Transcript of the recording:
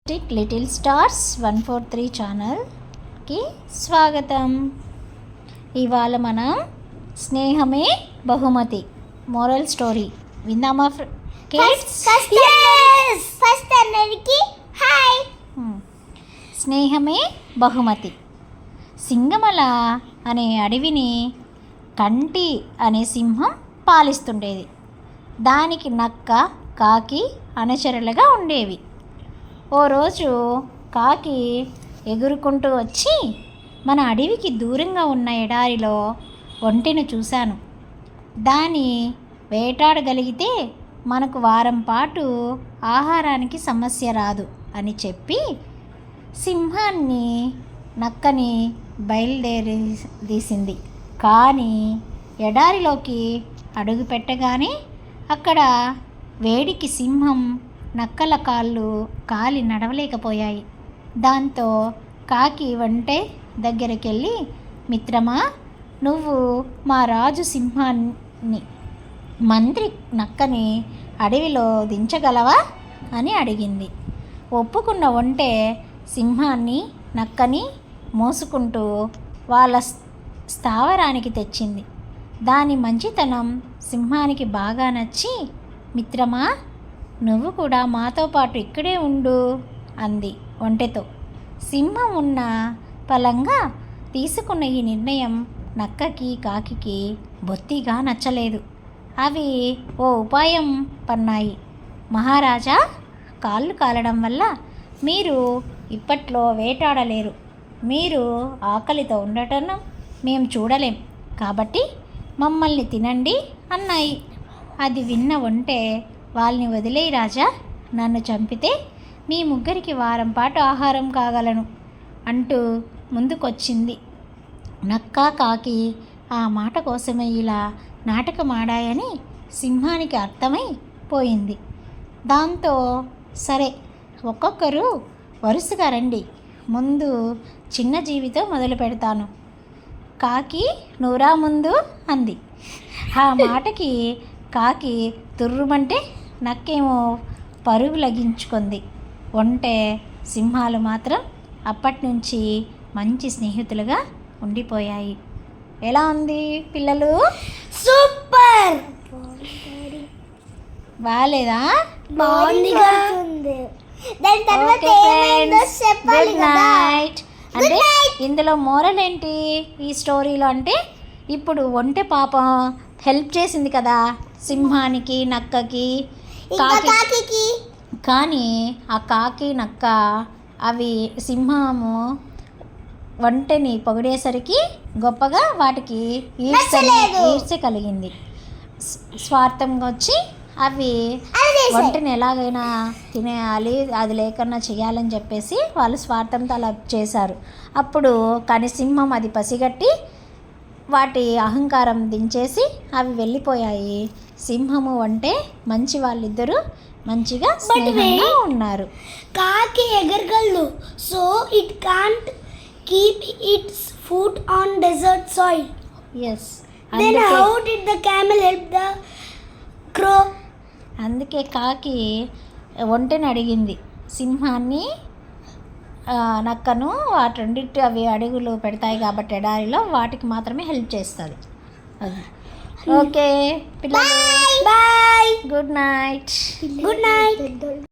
Tick little stars 143 ఛానల్కి స్వాగతం. ఇవాళ మనం స్నేహమే బహుమతి మోరల్ స్టోరీ విందామా కిడ్స్? ఫస్ట్ అందరికి హాయ్. స్నేహమే బహుమతి. సింగమల అనే అడవిని కంటి అనే సింహం పాలిస్తుండేది. దానికి నక్క, కాకి అనుచరులుగా ఉండేవి. ఓ రోజు కాకి ఎగురుకుంటూ వచ్చి, మన అడవికి దూరంగా ఉన్న ఎడారిలో ఒంటెను చూశాను. దాన్ని వేటాడగలిగితే మనకు వారం పాటు ఆహారానికి సమస్య రాదు అని చెప్పి సింహాన్ని, నక్కని బయలుదేరీసింది. కానీ ఎడారిలోకి అడుగు పెట్టగానే అక్కడ వేడికి సింహం, నక్కల కాళ్ళు కాలి నడవలేకపోయాయి. దాంతో కాకి ఒంటె దగ్గరికి వెళ్ళి, మిత్రమా, నువ్వు మా రాజు సింహాన్ని, మంత్రి నక్కని అడవిలో దించగలవా అని అడిగింది. ఒప్పుకున్న ఒంటె సింహాన్ని, నక్కని మోసుకుంటూ వాళ్ళ స్థావరానికి తెచ్చింది. దాని మంచితనం సింహానికి బాగా నచ్చి, మిత్రమా, నువ్వు కూడా మాతో పాటు ఇక్కడే ఉండు అంది ఒంటెతో. సింహం ఉన్న పలంగా తీసుకున్న ఈ నిర్ణయం నక్కకి, కాకికి బొత్తిగా నచ్చలేదు. అవి ఓ ఉపాయం పన్నాయి. మహారాజా, కాళ్ళు కాలడం వల్ల మీరు ఇప్పట్లో వేటాడలేరు. మీరు ఆకలితో ఉండటం మేము చూడలేం. కాబట్టి మమ్మల్ని తినండి అన్నాయి. అది విన్న ఒంటె, వాళ్ళని వదిలేయి రాజా, నన్ను చంపితే మీ ముగ్గురికి వారం పాటు ఆహారం కాగలను అంటూ ముందుకొచ్చింది. నక్క, కాకి ఆ మాట కోసమే ఇలా నాటకం ఆడాయని సింహానికి అర్థమై పోయింది. దాంతో సరే, ఒక్కొక్కరు వరుసగా రండి, ముందు చిన్న జీవితో మొదలు పెడతాను. కాకి నూరా ముందు అంది. ఆ మాటకి కాకి తుర్రుమంటే నక్కేమో పరుగు లగించుకుంది. ఒంటె, సింహాలు మాత్రం అప్పటి నుంచి మంచి స్నేహితులుగా ఉండిపోయాయి. ఎలా ఉంది పిల్లలు? సూపర్. బాగాలేదా? బాగుందిగా. దాని తర్వాత ఏమైందో చెప్పాలి కదా. అంటే ఇందులో మోరల్ ఏంటి ఈ స్టోరీలో అంటే, ఇప్పుడు ఒంటె పాపం హెల్ప్ చేసింది కదా సింహానికి, నక్కకి, కాకి. కానీ ఆ కాకి, నక్క అవి సింహము ఒంటెని పొగిడేసరికి గొప్పగా వాటికి ఈర్ష్య కలిగింది. స్వార్థంగా వచ్చి అవి ఒంటెని ఎలాగైనా తినేయాలి, అది లేకన్నా చేయాలని చెప్పేసి వాళ్ళు స్వార్థంతో అలా చేశారు. అప్పుడు కానీ సింహం అది పసిగట్టి వాటి అహంకారం దించేసి అవి వెళ్ళిపోయాయి. సింహము అంటే మంచి వాళ్ళిద్దరూ మంచిగా స్నేహంగా ఉన్నారు. కాకి ఎగరగలదు, so it can't keep its foot on desert soil. Yes. Then how did the camel help the crow? అందుకే కాకి ఒంటెని అడిగింది, సింహాన్ని, నక్కను, వాటి రెండింటి అవి అడుగులు పెడతాయి కాబట్టి ఎడారిలో వాటికి మాత్రమే హెల్ప్ చేస్తుంది. అది ఓకే పిల్లలు, bye. Good night. Good night.